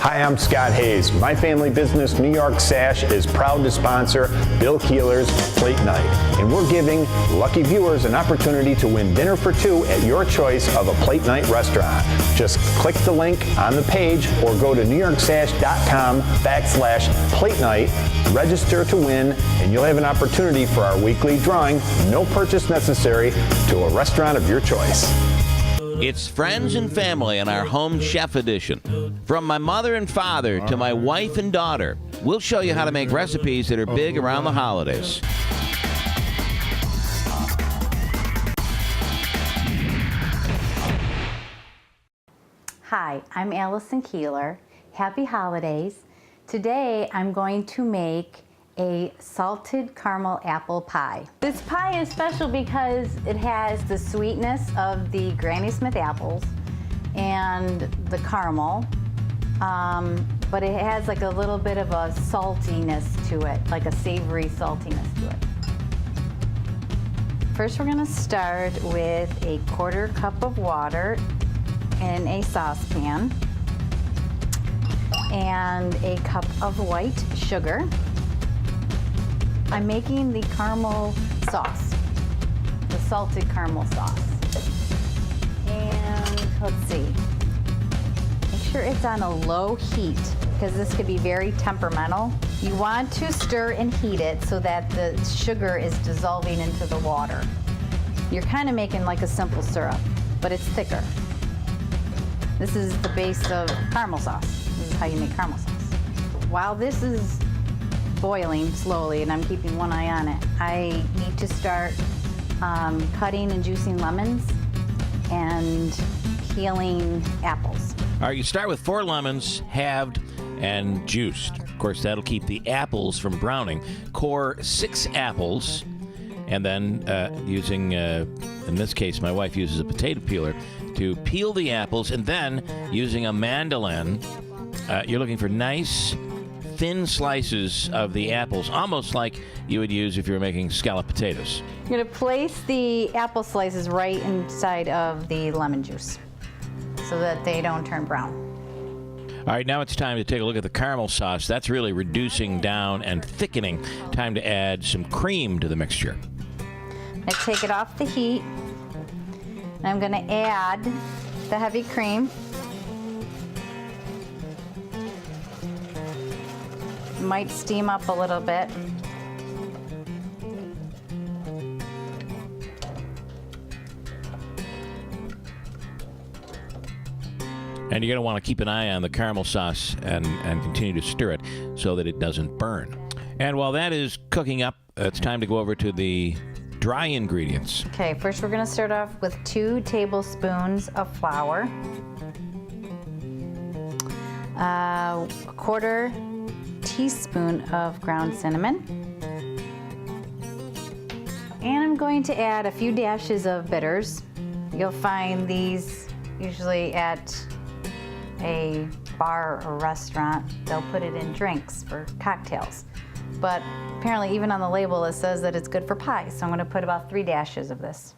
Hi, I'm Scott Hayes. My family business, New York Sash, is proud to sponsor Bill Keeler's Plate Night. And we're giving lucky viewers an opportunity to win dinner for two at your choice of a Plate Night restaurant. Just click the link on the page or go to newyorksash.com/Plate Night, register to win, and you'll have an opportunity for our weekly drawing, no purchase necessary, to a restaurant of your choice. It's friends and family in our home chef edition. From my mother and father to my wife and daughter, we'll show you how to make recipes that are big around the holidays. Hi, I'm Alison Keeler. Happy holidays. Today I'm going to make a salted caramel apple pie. This pie is special because it has the sweetness of the Granny Smith apples and the caramel, but it has like a little bit of a saltiness to it, like a savory saltiness to it. First we're gonna start with a 1/4 cup of water in a saucepan and a cup of white sugar. I'm making the caramel sauce, the salted caramel sauce. And let's see, make sure it's on a low heat because this could be very temperamental. You want to stir and heat it so that the sugar is dissolving into the water. You're kind of making like a simple syrup, but it's thicker. This is the base of caramel sauce. This is how you make caramel sauce. While this is boiling slowly and I'm keeping one eye on it, I need to start cutting and juicing lemons and peeling apples. All right, you start with 4 lemons, halved and juiced. Of course, that'll keep the apples from browning. Core 6 apples, and then using, in this case, my wife uses a potato peeler to peel the apples, and then using a mandolin, you're looking for nice, thin slices of the apples, almost like you would use if you were making scalloped potatoes. You're going to place the apple slices right inside of the lemon juice so that they don't turn brown. All right, now it's time to take a look at the caramel sauce. That's really reducing down and thickening. Time to add some cream to the mixture. I take it off the heat, and I'm going to add the heavy cream. Might steam up a little bit. And you're going to want to keep an eye on the caramel sauce and continue to stir it so that it doesn't burn. And while that is cooking up, it's time to go over to the dry ingredients. Okay, first we're going to start off with 2 tablespoons of flour, a 1/4 teaspoon of ground cinnamon, and I'm going to add a few dashes of bitters. You'll find these usually at a bar or restaurant. They'll put it in drinks for cocktails, but apparently even on the label it says that it's good for pie, so I'm going to put about 3 dashes of this.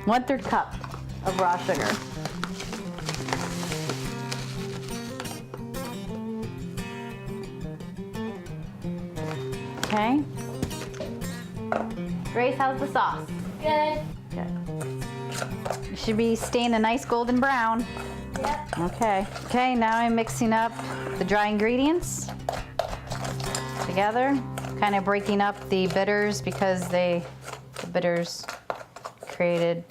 One-third cup of raw sugar. Okay. Grace, how's the sauce? Good. Good. It should be staying a nice golden brown. Yep. Okay. Okay, now I'm mixing up the dry ingredients together, kind of breaking up the bitters because the bitters created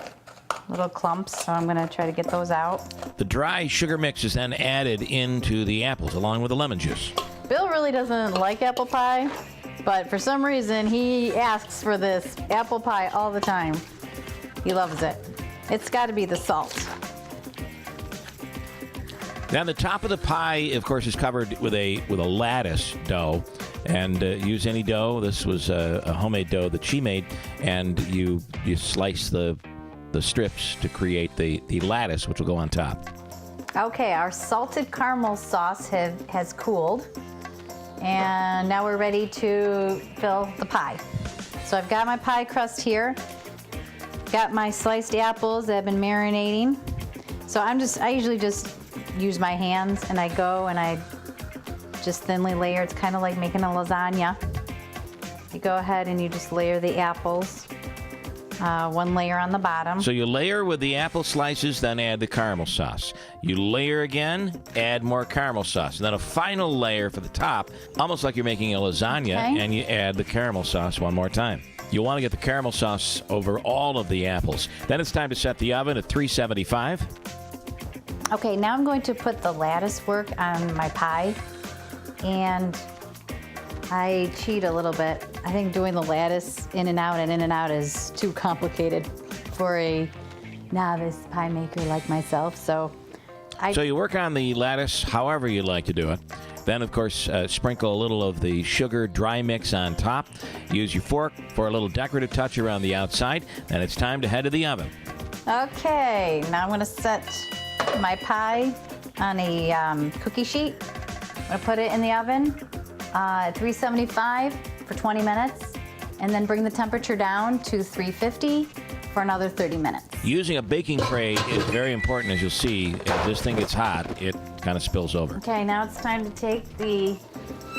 little clumps, so I'm going to try to get those out. The dry sugar mix is then added into the apples along with the lemon juice. Bill really doesn't like apple pie, but for some reason he asks for this apple pie all the time. He loves it. It's got to be the salt. Now the top of the pie, of course, is covered with a lattice dough, and use any dough. This was a homemade dough that she made, and you slice the strips to create the lattice, which will go on top. Okay, our salted caramel sauce has cooled, and now we're ready to fill the pie. So I've got my pie crust here. got my sliced apples that have been marinating. So I usually just use my hands, and I go and I just thinly layer. It's kind of like making a lasagna. You go ahead and you just layer the apples, one layer on the bottom. So you layer with the apple slices, then add the caramel sauce. You layer again, add more caramel sauce. And then a final layer for the top, almost like you're making a lasagna, and you add the caramel sauce one more time. You'll want to get the caramel sauce over all of the apples. Then it's time to set the oven at 375. Okay, now I'm going to put the lattice work on my pie, and I cheat a little bit. I think doing the lattice in and out is too complicated for a novice pie maker like myself. So you work on the lattice however you like to do it. Then, of course, sprinkle a little of the sugar dry mix on top. Use your fork for a little decorative touch around the outside. Then it's time to head to the oven. Okay, now I'm going to set my pie on a cookie sheet. I'm going to put it in the oven at 375 for 20 minutes, and then bring the temperature down to 350 for another 30 minutes. Using a baking tray is very important, as you'll see. If this thing gets hot, it kind of spills over. Okay, now it's time to take the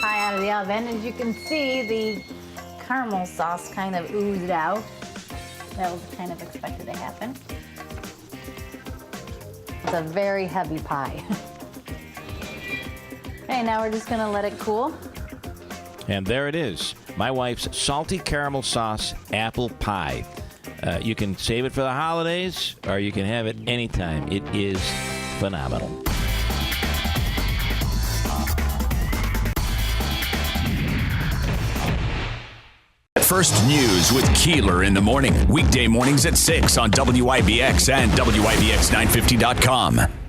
pie out of the oven. As you can see, the caramel sauce kind of oozed out. That was kind of expected to happen. It's a very heavy pie. Okay, now we're just gonna let it cool. And there it is, my wife's salty caramel sauce apple pie. You can save it for the holidays, or you can have it anytime. It is phenomenal. First News with Keeler in the morning. Weekday mornings at 6 on WIBX and WIBX950.com.